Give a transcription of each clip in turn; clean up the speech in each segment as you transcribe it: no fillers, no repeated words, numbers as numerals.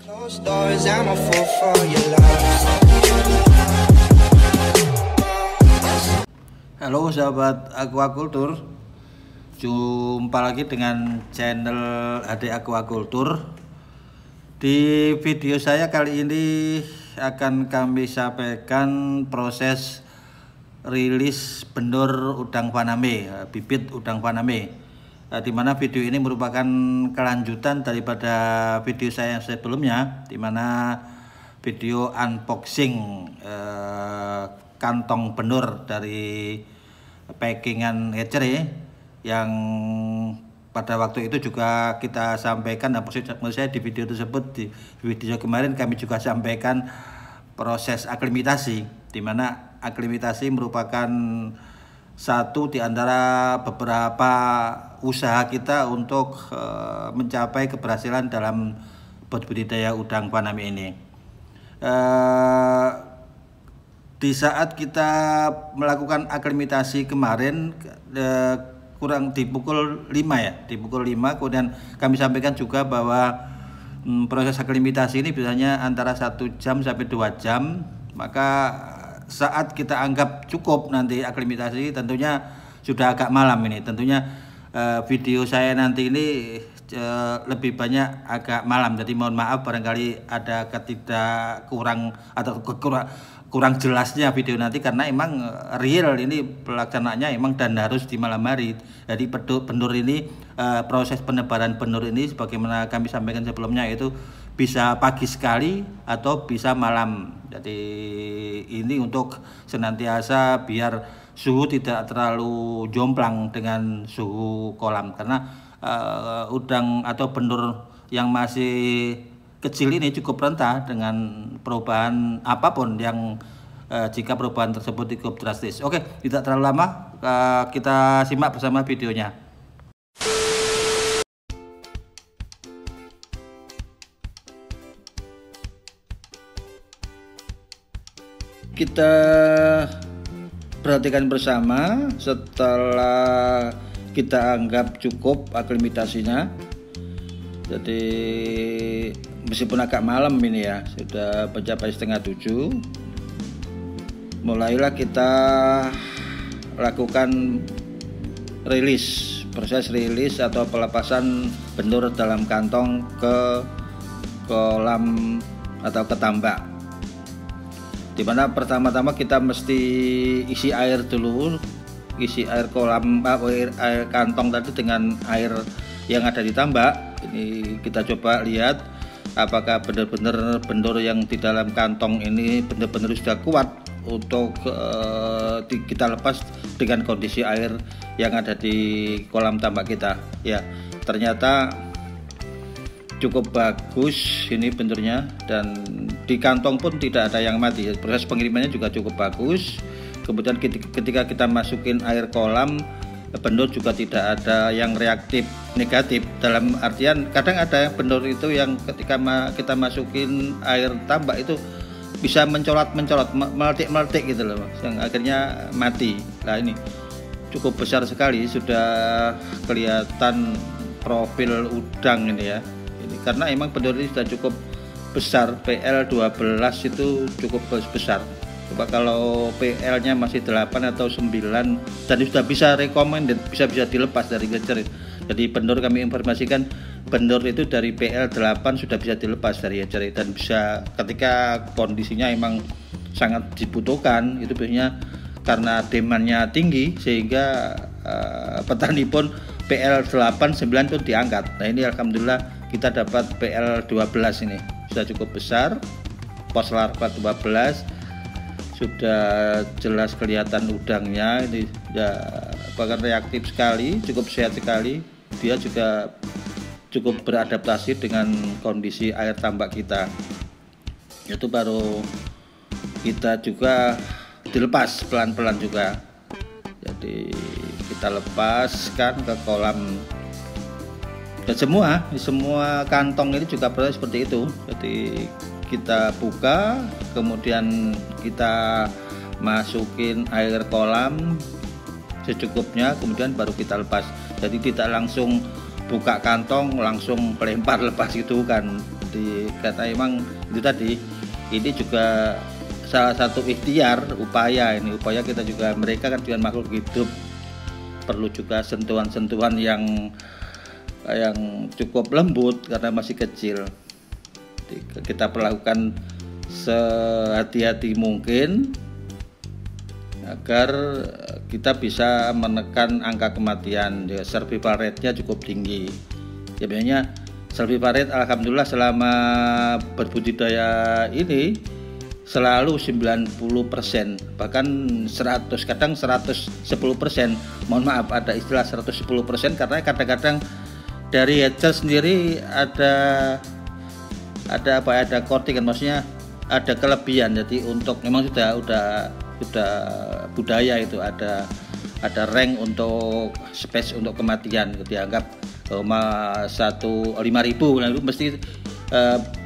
Closed doors, I'm a fool for your love. Halo sahabat Aquaculture, jumpa lagi dengan channel HD Aquaculture. Di video saya kali ini akan kami sampaikan proses rilis benur udang faname, bibit udang faname. Di mana video ini merupakan kelanjutan daripada video saya yang sebelumnya, di mana video unboxing kantong benur dari packingan hatchery yang pada waktu itu juga kita sampaikan, dan maksud saya di video tersebut, di video kemarin kami juga sampaikan proses aklimatasi, di mana aklimatasi merupakan satu di antara beberapa usaha kita untuk mencapai keberhasilan dalam budidaya udang faname ini. Di saat kita melakukan aklimatasi kemarin, kurang di pukul 5 ya, di pukul 5, kemudian kami sampaikan juga bahwa proses aklimatasi ini biasanya antara 1 jam sampai 2 jam. Maka saat kita anggap cukup nanti aklimatasi, tentunya sudah agak malam ini. Tentunya video saya nanti ini lebih banyak agak malam, jadi mohon maaf barangkali ada kurang kurang jelasnya video nanti, karena emang real ini pelaksanaannya emang dan harus di malam hari. Jadi benur ini, proses penebaran benur ini sebagaimana kami sampaikan sebelumnya, itu bisa pagi sekali atau bisa malam. Jadi ini untuk senantiasa biar suhu tidak terlalu jomplang dengan suhu kolam, karena udang atau benur yang masih kecil ini cukup rentan dengan perubahan apapun yang jika perubahan tersebut cukup drastis. Oke, tidak terlalu lama, kita simak bersama videonya. Kita perhatikan bersama setelah kita anggap cukup aklimatasinya. Jadi meskipun agak malam ini ya, sudah mencapai 6:30, mulailah kita lakukan proses rilis atau pelepasan benur dalam kantong ke kolam atau ke tambak. Dimana pertama-tama kita mesti isi air dulu, isi air kolam, air kantong tadi dengan air yang ada di tambak. Ini kita coba lihat apakah benar-benar benur yang di dalam kantong ini benar-benar sudah kuat untuk kita lepas dengan kondisi air yang ada di kolam tambak kita. Ya, ternyata cukup bagus ini benurnya, dan di kantong pun tidak ada yang mati. Proses pengirimannya juga cukup bagus. Kemudian ketika kita masukin air kolam, benur juga tidak ada yang reaktif negatif. Dalam artian kadang ada benur itu yang ketika kita masukin air tambak itu bisa mencolot, meletik gitu loh, yang akhirnya mati. Nah, ini cukup besar sekali, sudah kelihatan profil udang ini ya. Ini karena emang benur ini sudah cukup besar, PL12 itu cukup besar. Coba kalau PL-nya masih 8 atau 9, tadi sudah bisa recommended, bisa dilepas dari hatchery. Jadi benur kami informasikan, benur itu dari PL8 sudah bisa dilepas dari hatchery, dan bisa ketika kondisinya emang sangat dibutuhkan, itu biasanya karena demandnya tinggi sehingga petani pun PL8, 9 pun diangkat. Nah, ini alhamdulillah kita dapat PL12 ini sudah cukup besar, pos larva 12, sudah jelas kelihatan udangnya ini sudah bahkan reaktif sekali, cukup sehat sekali. Dia juga cukup beradaptasi dengan kondisi air tambak kita. Itu baru kita juga dilepas pelan-pelan juga. Jadi kita lepaskan ke kolam. Dan semua kantong ini juga proses seperti itu. Jadi kita buka, kemudian kita masukin air kolam secukupnya, kemudian baru kita lepas. Jadi tidak langsung buka kantong langsung pelempar lepas itu kan, Jadi karena emang itu tadi, ini juga salah satu ikhtiar, upaya kita juga, mereka kan juga makhluk hidup, perlu juga sentuhan-sentuhan yang cukup lembut karena masih kecil. Jadi, kita perlakukan sehati-hati mungkin agar kita bisa menekan angka kematian. Survival rate-nya cukup tinggi. Ya, biasanya survival rate alhamdulillah selama berbudidaya ini selalu 90%, bahkan 100, kadang 110%. Mohon maaf ada istilah 110% karena kadang-kadang dari hatcher sendiri ada coating kan, maksudnya ada kelebihan. Jadi untuk memang sudah budaya itu ada rank untuk space untuk kematian, dianggap 5.000, nah itu mesti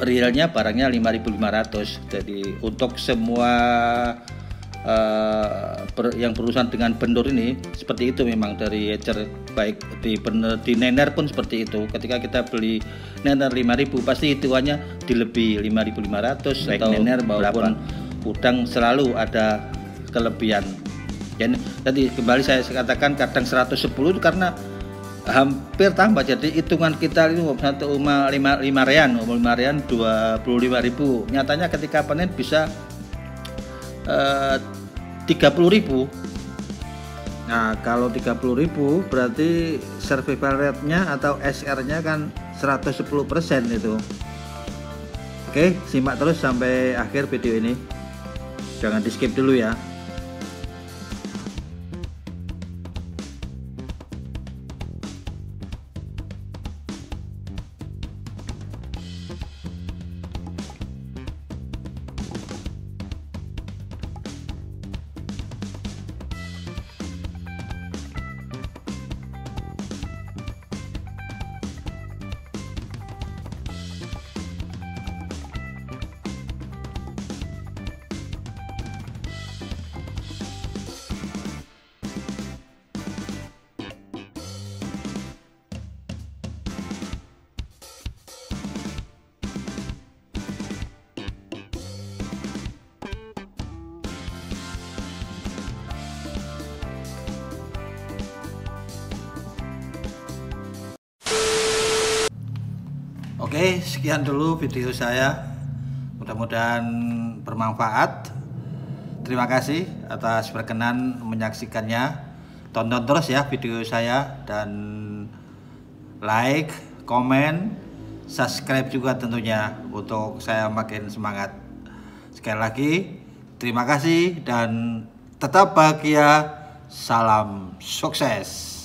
realnya barangnya 5.500. Jadi untuk semua yang berurusan dengan bendur ini seperti itu, memang dari hatcher, baik di nener pun seperti itu. Ketika kita beli nener 5.000 pasti hitungannya dilebih 5.500, baik atau nener maupun udang selalu ada kelebihan. Jadi kembali saya katakan kadang 110 itu karena hampir tambah. Jadi hitungan kita itu 5 rean 25.000. Nyatanya ketika panen bisa 30.000. Nah, kalau 30.000 berarti survival rate-nya atau SR-nya kan 110% itu. Oke, simak terus sampai akhir video ini. Jangan di-skip dulu ya. Oke, sekian dulu video saya. Mudah-mudahan bermanfaat. Terima kasih atas berkenan menyaksikannya. Tonton terus ya video saya, dan like, komen, subscribe juga tentunya untuk saya makin semangat. Sekali lagi, terima kasih dan tetap bahagia. Salam sukses.